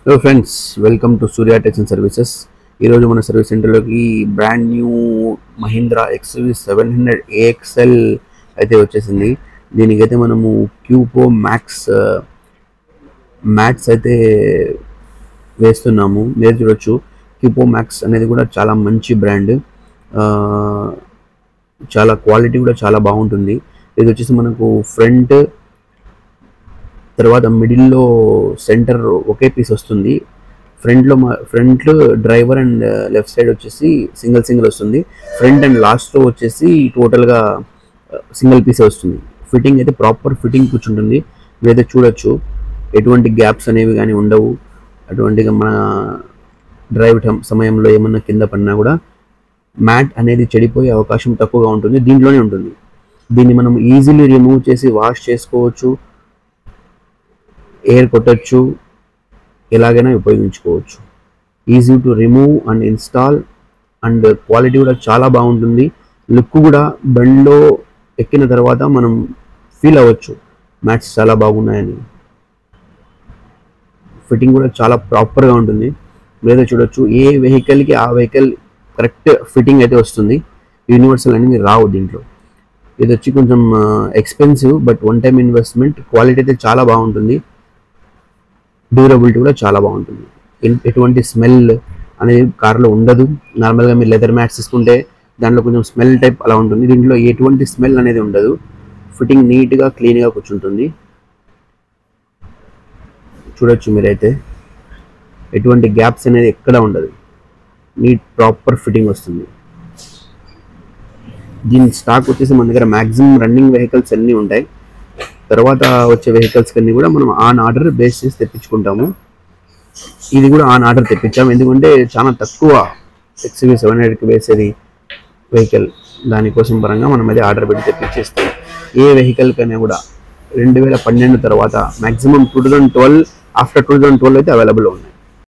Hello friends, welcome to Surya techs and services. ఈరోజు మన service సెంటర్లోకి brand new Mahindra XUV 700 AXL అయితే వచ్చేసింది. దీనికైతే మనము క్యూపో మ్యాట్స్ అయితే వేస్తున్నాము. మీరు చూడొచ్చు, క్యూపో మ్యాక్స్ అనేది కూడా చాలా మంచి బ్రాండ్, చాలా క్వాలిటీ కూడా చాలా బాగుంటుంది. ఇది వచ్చేసి మనకు ఫ్రంట్ తర్వాత మిడిల్లో సెంటర్ ఒకే పీస్ వస్తుంది. Front driver and left side వచ్చేసి సింగిల్ వస్తుంది. ఫ్రంట్ అండ్ లాస్ట్లో వచ్చేసి టోటల్గా సింగిల్ పీసే వస్తుంది. ఫిట్టింగ్ అయితే ప్రాపర్ ఫిట్టింగ్ కూర్చుంటుంది. మీరైతే చూడొచ్చు, ఎటువంటి గ్యాప్స్ అనేవి కానీ ఉండవు. అటువంటిగా మన డ్రైవ్ సమయంలో ఏమన్నా కింద పడినా కూడా మ్యాట్ అనేది చెడిపోయే అవకాశం తక్కువగా ఉంటుంది. దీంట్లోనే ఉంటుంది. దీన్ని మనం ఈజీలీ రిమూవ్ చేసి వాష్ చేసుకోవచ్చు, ఎయిర్ కొట్టచ్చు, ఎలాగైనా ఉపయోగించుకోవచ్చు. Easy to remove and install and quality కూడా చాలా బాగుంటుంది. లుక్ కూడా బండిలో ఎక్కిన తర్వాత మనం ఫీల్ అవ్వచ్చు మ్యాట్స్ చాలా బాగున్నాయని. ఫిట్టింగ్ కూడా చాలా ప్రాపర్గా ఉంటుంది. మీరైతే చూడొచ్చు, ఏ వెహికల్కి ఆ వెహికల్ కరెక్ట్ ఫిట్టింగ్ అయితే వస్తుంది. యూనివర్సల్ అనేది రావు దీంట్లో. ఇది వచ్చి కొంచెం expensive, but one time investment. Quality అయితే చాలా బాగుంటుంది. డ్యూరబిలిటీ కూడా చాలా బాగుంటుంది. ఎటువంటి స్మెల్ అనేది కార్లో ఉండదు. నార్మల్గా మీరు లెదర్ మ్యాట్స్ తీసుకుంటే దాంట్లో కొంచెం స్మెల్ టైప్ అలా ఉంటుంది. దీంట్లో ఎటువంటి స్మెల్ అనేది ఉండదు. ఫిట్టింగ్ నీట్గా క్లీన్గా కూర్చుంటుంది. చూడొచ్చు మీరైతే, ఎటువంటి గ్యాప్స్ అనేది ఎక్కడ ఉండదు. నీట్ ప్రాపర్ ఫిట్టింగ్ వస్తుంది. దీని స్టాక్ వచ్చేసి మన దగ్గర మ్యాక్సిమం రన్నింగ్ వెహికల్స్ అన్నీ ఉంటాయి. తర్వాత వచ్చే వెహికల్స్ కన్నీ కూడా మనం ఆన్ ఆర్డర్ బేస్ చేసి తెప్పించుకుంటాము. ఇది కూడా ఆన్ ఆర్డర్ తెప్పించాము, ఎందుకంటే చాలా తక్కువ XUV 700కి వేసేది వెహికల్. దానికోసం పరంగా మనం అయితే ఆర్డర్ పెట్టి తెప్పించేస్తాం. ఏ వెహికల్ కన్నా కూడా 2012 తర్వాత మ్యాక్సిమం 2012, ఆఫ్టర్ 2012 అయితే అవైలబుల్ ఉన్నాయి.